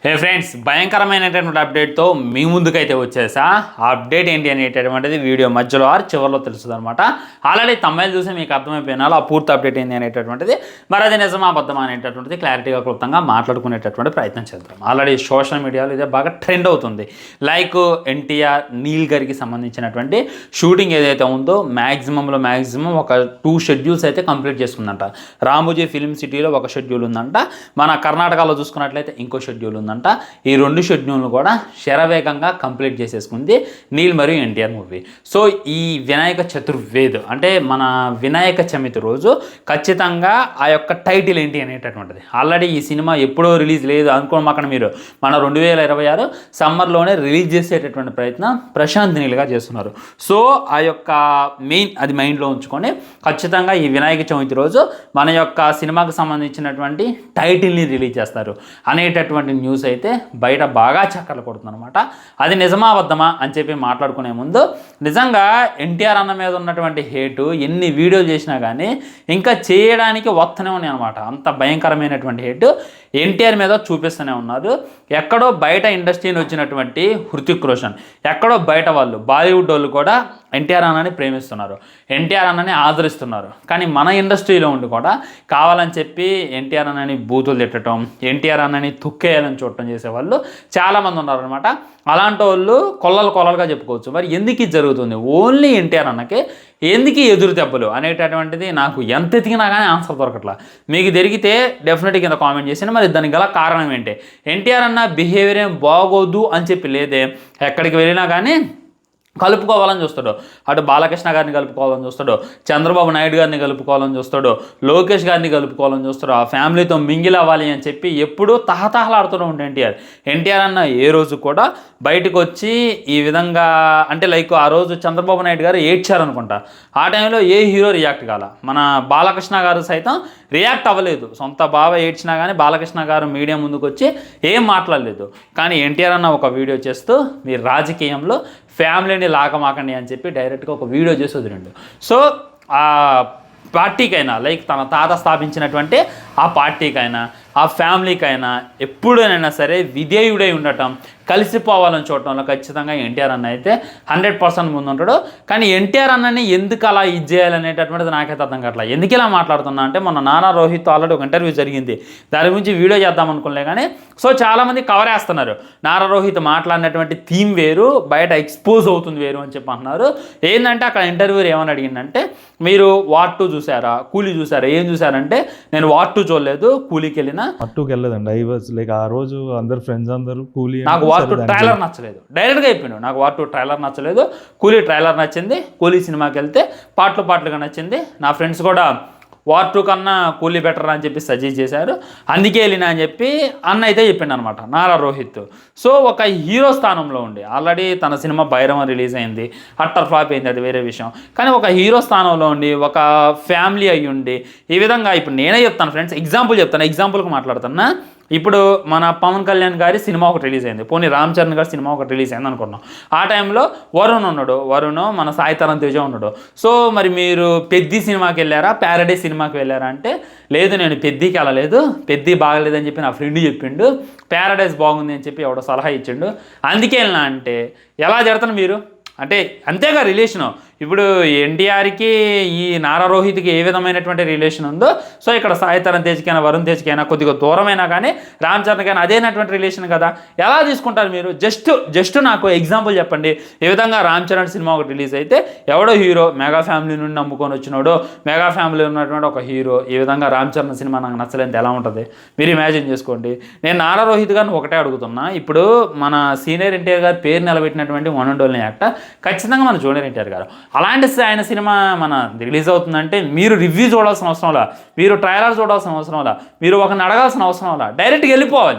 హే friends, భయంకరమైనటువంటి అప్డేట్తో మీ ముందుకైతే వచ్చేసా. ఆ అప్డేట్ ఏంటి అనేటటువంటిది వీడియో మధ్యలో చివరిలో తెలుస్తుంది అనమాట. ఆల్రెడీ తమ్మైలు చూసి మీకు అర్థమైపోయినా ఆ పూర్తి అప్డేట్ ఏంటి అనేటటువంటిది, మరి అది నిజమా అబద్ధమా అనేటటువంటిది క్లారిటీగా క్లుప్తంగా మాట్లాడుకునేటటువంటి ప్రయత్నం చేద్దాం. ఆల్రెడీ సోషల్ మీడియాలో ఇదే బాగా ట్రెండ్ అవుతుంది. లైక్ ఎన్టీఆర్ నీల్ గారికి సంబంధించినటువంటి షూటింగ్ ఏదైతే ఉందో మ్యాక్సిమం ఒక 2 షెడ్యూల్స్ అయితే కంప్లీట్ చేసుకుందంట. రామోజీ ఫిల్మ్ సిటీలో ఒక షెడ్యూల్ ఉందంట, మన కర్ణాటకలో చూసుకున్నట్లయితే ఇంకో షెడ్యూల్ ఉందంట. ఈ 2 షెడ్యూల్ను కూడా శరవేగంగా కంప్లీట్ చేసేసుకుంది నీల్ మరియు ఎన్టీఆర్ మూవీ. సో ఈ వినాయక చతుర్వేద్ అంటే మన వినాయక చవితి రోజు ఖచ్చితంగా ఆ యొక్క టైటిల్ ఏంటి అనేటటువంటిది. ఆల్రెడీ ఈ సినిమా ఎప్పుడో రిలీజ్ లేదు అనుకోమాకండి మీరు, మన 2026 సమ్మర్లోనే రిలీజ్ చేసేటటువంటి ప్రయత్నం ప్రశాంత్ నీల్ గారు చేస్తున్నారు. సో ఆ యొక్క అది మైండ్లో ఉంచుకొని ఖచ్చితంగా ఈ వినాయక చవితి రోజు మన యొక్క సినిమాకు సంబంధించినటువంటి టైటిల్ని రిలీజ్ చేస్తారు అనేటటువంటి న్యూస్ అయితే బయట బాగా చక్కర్లు కొడుతుంది అనమాట. అది నిజమా అబద్ధమా అని చెప్పి మాట్లాడుకునే ముందు, నిజంగా ఎన్టీఆర్ అన్న మీద ఉన్నటువంటి హేటు ఎన్ని వీడియోలు చేసినా కానీ ఇంకా చేయడానికి వస్తూనే ఉన్నాయి అనమాట. అంత భయంకరమైనటువంటి హేటు ఎన్టీఆర్ మీద చూపిస్తూనే ఉన్నారు. ఎక్కడో బయట ఇండస్ట్రీని వచ్చినటువంటి హృతిక్ రోషన్, ఎక్కడో బయట వాళ్ళు బాలీవుడ్ వాళ్ళు కూడా ఎన్టీఆర్ అన్నని ప్రేమిస్తున్నారు, ఎన్టీఆర్ అన్నని ఆదరిస్తున్నారు. కానీ మన ఇండస్ట్రీలో ఉండి కూడా కావాలని చెప్పి ఎన్టీఆర్ అన్నని బూతులు తిట్టడం, ఎన్టీఆర్ అన్నని తుక్కేయాలని చూడటం చేసేవాళ్ళు చాలామంది ఉన్నారనమాట. అలాంటి వాళ్ళు కొల్లలుగా చెప్పుకోవచ్చు. మరి ఎందుకు ఇది జరుగుతుంది? ఓన్లీ ఎన్టీఆర్ అన్నకే ఎందుకు ఎదురు దెబ్బలు అనేటటువంటిది నాకు ఎంత ఎతికినా కానీ ఆన్సర్ దొరకట్లా. మీకు దొరికితే డెఫినెట్గా కింద కామెంట్ చేసిన మరి దానికి గల కారణం ఏంటి? ఎన్టీఆర్ అన్న బిహేవియర్ ఏం బాగోదు అని చెప్పి లేదే, ఎక్కడికి వెళ్ళినా కానీ కలుపుకోవాలని చూస్తాడు. అటు బాలకృష్ణ గారిని కలుపుకోవాలని చూస్తాడు, చంద్రబాబు నాయుడు గారిని కలుపుకోవాలని చూస్తాడు, లోకేష్ గారిని కలుపుకోవాలని చూస్తాడు, ఆ ఫ్యామిలీతో మింగిల్ అవ్వాలి అని చెప్పి ఎప్పుడూ తహతహలాడుతూ ఉంటాడు ఎన్టీఆర్ అన్న. ఏ రోజు కూడా బయటకు వచ్చి ఈ విధంగా అంటే లైక్ ఆ రోజు చంద్రబాబు నాయుడు గారు ఏడ్చారనుకుంటా, ఆ టైంలో ఏ హీరో రియాక్ట్ కాల. మన బాలకృష్ణ గారు సైతం రియాక్ట్ అవ్వలేదు. సొంత బావ ఏడ్చినా కానీ బాలకృష్ణ గారు మీడియా ముందుకు వచ్చి ఏం మాట్లాడలేదు. కానీ ఎన్టీఆర్ అన్న ఒక వీడియో చేస్తూ మీరు రాజకీయంలో ఫ్యామిలీని లాగమాకండి అని చెప్పి డైరెక్ట్గా ఒక వీడియో చేసి వదిలిండు. సో ఆ పార్టీకైనా లైక్ తన తాత స్థాపించినటువంటి ఆ పార్టీకైనా ఆ ఫ్యామిలీకైనా ఎప్పుడైనా సరే విధేయుడై ఉండటం, కలిసిపోవాలని చూడటంలో ఖచ్చితంగా ఎన్టీఆర్ అన్న అయితే 100% ముందుంటాడు. కానీ ఎన్టీఆర్ అన్నని ఎందుకు అలా ఇది చేయాలనేటటువంటిది నాకైతే అర్థం కావట్లేదు. ఎందుకు ఇలా మాట్లాడుతున్నా అంటే మొన్న నానా రోహిత్ ఆల్రెడీ ఒక ఇంటర్వ్యూ జరిగింది, దాని గురించి వీడియో చేద్దాం అనుకోలే కానీ సో చాలామంది కవర్ వేస్తున్నారు. నారా రోహిత్ మాట్లాడినటువంటి థీమ్ వేరు, బయట ఎక్స్పోజ్ అవుతుంది వేరు అని చెప్పి అంటున్నారు. ఏంటంటే అక్కడ ఇంటర్వ్యూ ఏమని అడిగిందంటే, మీరు వార్ 2 చూసారా, కూలీ చూసారా, ఏం చూసారంటే నేను వార్ 2 చూడలేదు, కూలీకి వెళ్ళిన అట్టుకి వెళ్ళలేదండి. ఐ వాజ్ లైక్ ఆ రోజు అందరు ఫ్రెండ్స్ అందరూ కూలీ. నాకు వార్ 2 ట్రైలర్ నచ్చలేదు, డైరెక్ట్గా చెప్పాను. నాకు వార్ 2 ట్రైలర్ నచ్చలేదు, కూలీ ట్రైలర్ నచ్చింది. కూలీ సినిమాకి వెళ్తే పాటలుగా నచ్చింది. నా ఫ్రెండ్స్ కూడా వార్ 2 కన్నా కూలీ బెటర్ అని చెప్పి సజెస్ట్ చేశారు, అందుకే వెళ్ళినా అని చెప్పి అన్న అయితే చెప్పిండు అనమాట నారా రోహిత్. సో ఒక హీరో స్థానంలో ఉండి ఆల్రెడీ తన సినిమా భైరవ రిలీజ్ అయింది, అట్టర్ ఫ్లాప్ అయింది, అది వేరే విషయం. కానీ ఒక హీరో స్థానంలో ఉండి ఒక ఫ్యామిలీ అయ్యి ఉండి ఈ విధంగా ఇప్పుడు నేనే చెప్తాను ఫ్రెండ్స్, ఎగ్జాంపుల్కి మాట్లాడుతున్నా. ఇప్పుడు మన పవన్ కళ్యాణ్ గారి సినిమా ఒకటి రిలీజ్ అయింది, పోనీ రామ్ చరణ్ గారి సినిమా ఒకటి రిలీజ్ అయింది అనుకున్నాం. ఆ టైంలో వరుణ్ ఉన్నాడు, మన సాయి తరం తేజ ఉన్నాడు. సో మరి మీరు పెద్ది సినిమాకి వెళ్ళారా, ప్యారడైజ్ సినిమాకి వెళ్ళారా అంటే లేదు, నేను పెద్దికి వెళ్ళలేదు, పెద్ది బాగలేదని చెప్పి నా ఫ్రెండ్ చెప్పిండు, ప్యారడైజ్ బాగుంది అని చెప్పి ఎవడో సలహా ఇచ్చిండు, అందుకే వెళ్ళినా అంటే ఎలా జరుగుతాను మీరు అంటే అంతేగా రిలేషను. ఇప్పుడు ఎన్టీఆర్కి ఈ నారా రోహిత్కి ఏ విధమైనటువంటి రిలేషన్ ఉందో సో ఇక్కడ సాయి తరం తేజ్కైనా వరుణ్ తేజ్కైనా కొద్దిగా దూరమైనా కానీ రామ్ చరణ్ కానీ అదేనటువంటి రిలేషన్ కదా. ఎలా తీసుకుంటారు మీరు? జస్ట్ నాకు ఎగ్జాంపుల్ చెప్పండి. ఈ విధంగా రామ్ చరణ్ సినిమా ఒకటి రిలీజ్ అయితే ఎవడో హీరో మెగా ఫ్యామిలీ నుండి నమ్ముకొని వచ్చినాడో, మెగా ఫ్యామిలీ ఉన్నటువంటి ఒక హీరో ఈ విధంగా రామ్ చరణ్ సినిమా నాకు నచ్చలేదు ఎలా ఉంటుంది మీరు ఇమాజిన్ చేసుకోండి. నేను నారా రోహిత్ గారిని ఒకటే అడుగుతున్నా, ఇప్పుడు మన సీనియర్ ఎన్టీఆర్ గారి పేరు నిలబెట్టినటువంటి వన్ అండ్ ఓన్లీ యాక్టర్ ఖచ్చితంగా మన జూనియర్ ఎన్టీఆర్ గారు. అలాంటి ఆయన సినిమా మన రిలీజ్ అవుతుందంటే మీరు రివ్యూ చూడాల్సిన అవసరంలా, మీరు ట్రైలర్ చూడాల్సిన అవసరంలా, మీరు ఒకరిని అడగాల్సిన అవసరంలా, డైరెక్ట్గా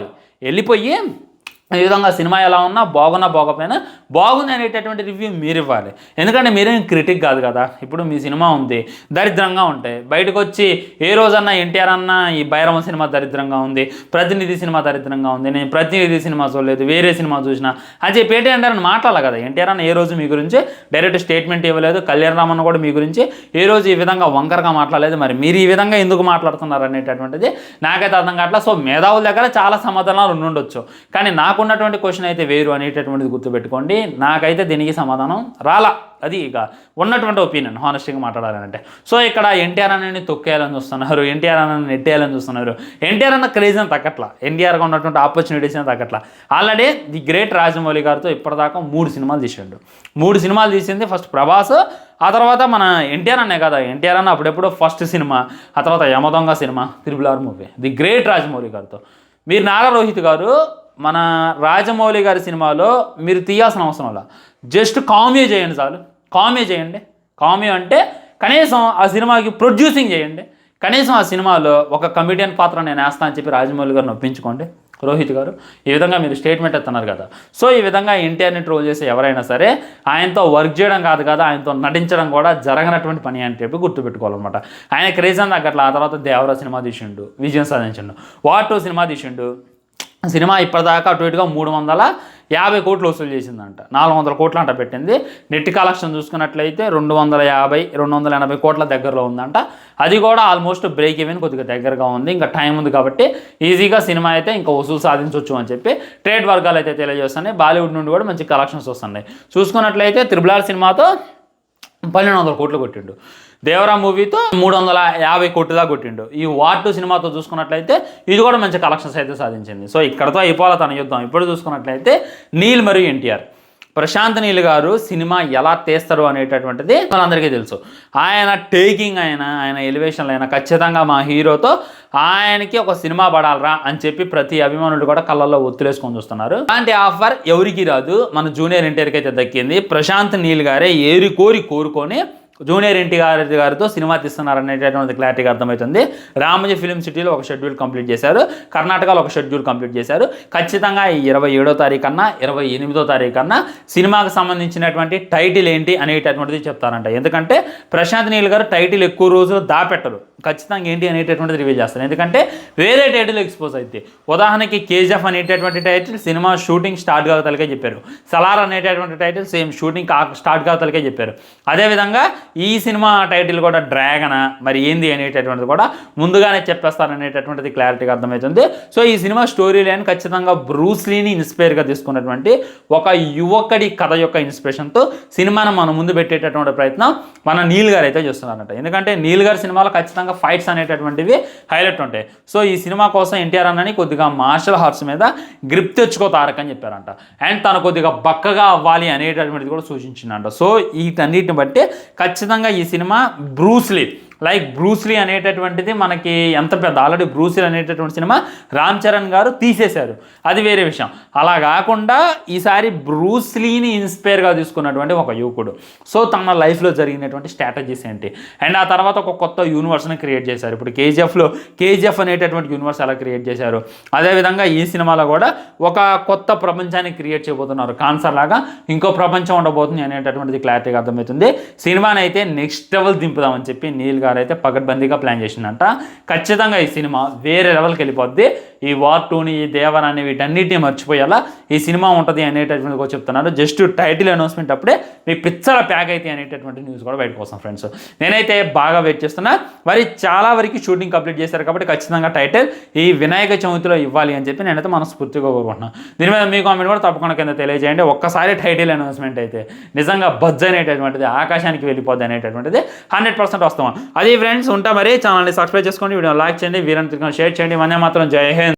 వెళ్ళిపోయి ఈ విధంగా సినిమా ఎలా ఉన్నా బాగున్నా బాగోపోయినా బాగుంది అనేటటువంటి రివ్యూ మీరు ఇవ్వాలి. ఎందుకంటే మీరేం క్రిటిక్ కాదు కదా. ఇప్పుడు మీ సినిమా ఉంది, దరిద్రంగా ఉంటాయి, బయటకు వచ్చి ఏ రోజన్నా ఎన్టీఆర్ అన్న ఈ భైరవ సినిమా దరిద్రంగా ఉంది, ప్రతినిధి సినిమా దరిద్రంగా ఉంది, నేను ప్రతినిధి సినిమా చూడలేదు, వేరే సినిమా చూసినా అని చెప్పి ఎన్టీఆర్ అని మాట్లాడాలి కదా. ఎన్టీఆర్ అన్న ఏ రోజు మీ గురించి డైరెక్ట్ స్టేట్మెంట్ ఇవ్వలేదు, కళ్యాణ్ రామన్న కూడా మీ గురించి ఏ రోజు ఈ విధంగా వంకరగా మాట్లాడలేదు. మరి మీరు ఈ విధంగా ఎందుకు మాట్లాడుతున్నారు అనేటటువంటిది నాకైతే అర్థం కావట్లా. సో మేధావుల దగ్గర చాలా సమాధానాలు ఉండుండొచ్చు, కానీ నాకున్నటువంటి క్వశ్చన్ అయితే వేరు అనేటటువంటిది గుర్తుపెట్టుకోండి. నాకైతే దీనికి సమాధానం రాలా. అది ఇక ఉన్నటువంటి ఒపీనియన్, హానెస్ట్గా మాట్లాడాలంటే. సో ఇక్కడ ఎన్టీఆర్ అన్నని తొక్కేయాలని చూస్తున్నారు, ఎన్టీఆర్ అన్నని నెట్టేయాలని చూస్తున్నారు. ఎన్టీఆర్ అన్న క్రేజ్ అని తగ్గట్లా, ఎన్టీఆర్గా ఉన్నటువంటి ఆపర్చునిటీస్ అని తగ్గట్లా. ఆల్రెడీ ది గ్రేట్ రాజమౌళి గారితో ఇప్పటిదాకా 3 సినిమాలు తీసిండు. 3 సినిమాలు తీసింది ఫస్ట్ ప్రభాస్, ఆ తర్వాత మన ఎన్టీఆర్ అన్నే కదా. ఎన్టీఆర్ అన్న అప్పుడెప్పుడో ఫస్ట్ సినిమా, ఆ తర్వాత Yamadonga cinema, RRR movie, the great Rajamouli గారితో. మీరు నారా రోహిత్ గారు మన రాజమౌళి గారి సినిమాలో మీరు తీయాల్సిన అవసరం అలా, జస్ట్ కామియో చేయండి చాలు. కామియో చేయండి. కామియో అంటే కనీసం ఆ సినిమాకి ప్రొడ్యూసింగ్ చేయండి. కనీసం ఆ సినిమాలో ఒక కమిడియన్ పాత్ర నేను వేస్తా అని చెప్పి రాజమౌళి గారిని ఒప్పించుకోండి. రోహిత్ గారు ఈ విధంగా మీరు స్టేట్మెంట్ ఇస్తున్నారు కదా. సో ఈ విధంగా ఎన్టీఆర్ని ట్రోల్ చేసే ఎవరైనా సరే ఆయనతో వర్క్ చేయడం కాదు కదా, ఆయనతో నటించడం కూడా జరగనటువంటి పని అని చెప్పి గుర్తుపెట్టుకోవాలన్నమాట. ఆయన క్రేజ్ అని తగ్గట్లా. ఆ తర్వాత దేవరా సినిమా తీసిండు, విజయం సాధించిండు. వార్ 2 సినిమా తీసిండు. సినిమా ఇప్పటిదాకా అటు ఇటుగా 350 కోట్లు వసూలు చేసిందంట. 400 కోట్లు అంట పెట్టింది. నెట్ కలెక్షన్ చూసుకున్నట్లయితే 280 కోట్ల దగ్గరలో ఉందంట. అది కూడా ఆల్మోస్ట్ బ్రేక్ ఈవెన్ కొద్దిగా దగ్గరగా ఉంది. ఇంకా టైం ఉంది కాబట్టి ఈజీగా సినిమా అయితే ఇంకా వసూలు సాధించవచ్చు అని చెప్పి ట్రేడ్ వర్గాలు అయితే తెలియజేస్తున్నాయి. బాలీవుడ్ నుండి కూడా మంచి కలెక్షన్స్ వస్తున్నాయి. చూసుకున్నట్లయితే RRR సినిమాతో 1200 కోట్లు కొట్టిండు. దేవరా మూవీతో 350 కోట్ల దాకా కొట్టిండు. ఈ వార్ 2 సినిమాతో చూసుకున్నట్లయితే ఇది కూడా మంచి కలెక్షన్స్ అయితే సాధించింది. సో ఇక్కడతో అయిపోవాలి తన యుద్ధం. ఇప్పుడు చూసుకున్నట్లయితే నీల్ మరియు ఎన్టీఆర్, ప్రశాంత్ నీల్ గారు సినిమా ఎలా తీస్తారు అనేటటువంటిది మనందరికీ తెలుసు. ఆయన టేకింగ్ ఆయన ఎలివేషన్లు అయినా ఖచ్చితంగా మా హీరోతో ఆయనకి ఒక సినిమా పడాలరా అని చెప్పి ప్రతి అభిమానులు కూడా కళ్ళల్లో ఒత్తులేసుకొని చూస్తున్నారు. అలాంటి ఆఫర్ ఎవరికి రాదు, మన జూనియర్ ఎన్టీఆర్కి అయితే దక్కింది. ప్రశాంత్ నీల్ గారే కోరుకొని జూనియర్ ఎన్టీఆర్ గారితో సినిమా తీస్తున్నారు అనేటటువంటి క్లారిటీగా అర్థమవుతుంది. రామోజీ ఫిలిం సిటీలో ఒక షెడ్యూల్ కంప్లీట్ చేశారు, కర్ణాటకలో ఒక షెడ్యూల్ కంప్లీట్ చేశారు. ఖచ్చితంగా 27వ తారీఖు కన్నా 28వ తారీఖు కన్నా సినిమాకి సంబంధించినటువంటి టైటిల్ ఏంటి అనేటటువంటిది చెప్తారంట. ఎందుకంటే ప్రశాంత్ నీల్ గారు టైటిల్ ఎక్కువ రోజులు దాపెట్టరు, ఖచ్చితంగా ఏంటి అనేటటువంటిది రివీల్ చేస్తారు. ఎందుకంటే వేరే టైటిల్ ఎక్స్పోజ్ అయితే, ఉదాహరణకి KGF అనేటటువంటి టైటిల్ సినిమా షూటింగ్ స్టార్ట్ కావతలకే చెప్పారు. సలార్ అనేటటువంటి టైటిల్ సేమ్ షూటింగ్ స్టార్ట్ కావతలకే చెప్పారు. అదేవిధంగా ఈ సినిమా టైటిల్ కూడా డ్రాగనా మరి ఏంది అనేటటువంటిది కూడా ముందుగానే చెప్పేస్తారనేటటువంటిది క్లారిటీగా అర్థమవుతుంది. సో ఈ సినిమా స్టోరీ లైన్ ఖచ్చితంగా బ్రూస్లీని ఇన్స్పైర్గా తీసుకున్నటువంటి ఒక యువకుడి కథ యొక్క ఇన్స్పిరేషన్తో సినిమాను మన ముందు పెట్టేటటువంటి ప్రయత్నం మన నీల్ గారు అయితే చేస్తున్నారంట. ఎందుకంటే నీల్ గారి సినిమాలో ఖచ్చితంగా ఫైట్స్ అనేటటువంటివి హైలైట్ ఉంటాయి. సో ఈ సినిమా కోసం ఎన్టీఆర్ అన్నని కొద్దిగా మార్షల్ ఆర్ట్స్ మీద గ్రిప్ తెచ్చుకో తారక్ అని చెప్పారంట. అండ్ తను కొద్దిగా బక్కగా అవ్వాలి అనేటటువంటిది కూడా సూచించిందంట. సో వీటన్నిటిని బట్టి ఖచ్చితంగా ఈ సినిమా బ్రూస్లీ అనేటటువంటిది మనకి ఎంత పెద్ద, ఆల్రెడీ బ్రూస్లీ అనేటటువంటి సినిమా రామ్ చరణ్ గారు తీసేశారు, అది వేరే విషయం. అలా కాకుండా ఈసారి బ్రూస్లీని ఇన్స్పైర్గా తీసుకున్నటువంటి ఒక యువకుడు. సో తన లైఫ్లో జరిగినటువంటి స్ట్రాటజీస్ ఏంటి, అండ్ ఆ తర్వాత ఒక కొత్త యూనివర్స్ని క్రియేట్ చేశారు. ఇప్పుడు కేజీఎఫ్ అనేటటువంటి యూనివర్స్ ఎలా క్రియేట్ చేశారు, అదేవిధంగా ఈ సినిమాలో కూడా ఒక కొత్త ప్రపంచాన్ని క్రియేట్ చేయబోతున్నారు. కాన్సర్ లాగా ఇంకో ప్రపంచం ఉండబోతుంది అనేటటువంటిది క్లారిటీగా అర్థమవుతుంది. సినిమాని అయితే నెక్స్ట్ లెవెల్ దింపుదామని చెప్పి నీల్ గారు అయితే పకడ్బందీగా ప్లాన్ చేసిందంట. ఖచ్చితంగా ఈ సినిమా వేరే లెవెల్కి వెళ్ళిపోద్ది. ఈ వార్ 2ని, ఈ దేవరాన్ని, వీటన్నిటిని మర్చిపోయేలా ఈ సినిమా ఉంటుంది అనేటటువంటి కూడా చెప్తున్నారు. జస్ట్ టైటిల్ అనౌన్స్మెంట్ అప్పుడే మీకు పిచ్చల ప్యాక్ అయితే అనేటటువంటి న్యూస్ కూడా బయటకు వస్తాం ఫ్రెండ్స్. నేనైతే బాగా వెయిట్ చేస్తున్నా. మరి చాలా వరకు షూటింగ్ కంప్లీట్ చేశారు కాబట్టి ఖచ్చితంగా టైటిల్ ఈ వినాయక చవితిలో ఇవ్వాలి అని చెప్పి నేనైతే మనస్ఫూర్తిగా కోరుకుంటున్నాను. దీని మీద మీ కామెంట్ కూడా తప్పకుండా కింద తెలియజేయండి. ఒక్కసారి టైటిల్ అనౌన్స్మెంట్ అయితే నిజంగా బజ్ అనేటటువంటిది ఆకాశానికి వెళ్ళిపోద్ది అనేటటువంటిది 100% వస్తాం. అది ఫ్రెండ్స్ ఉంటా. మరి ఛానల్ని సబ్స్క్రైబ్ చేసుకోండి, వీడియో లైక్ చేయండి, వీరంతా షేర్ చేయండి. మనే మాత్రం జై హింద్.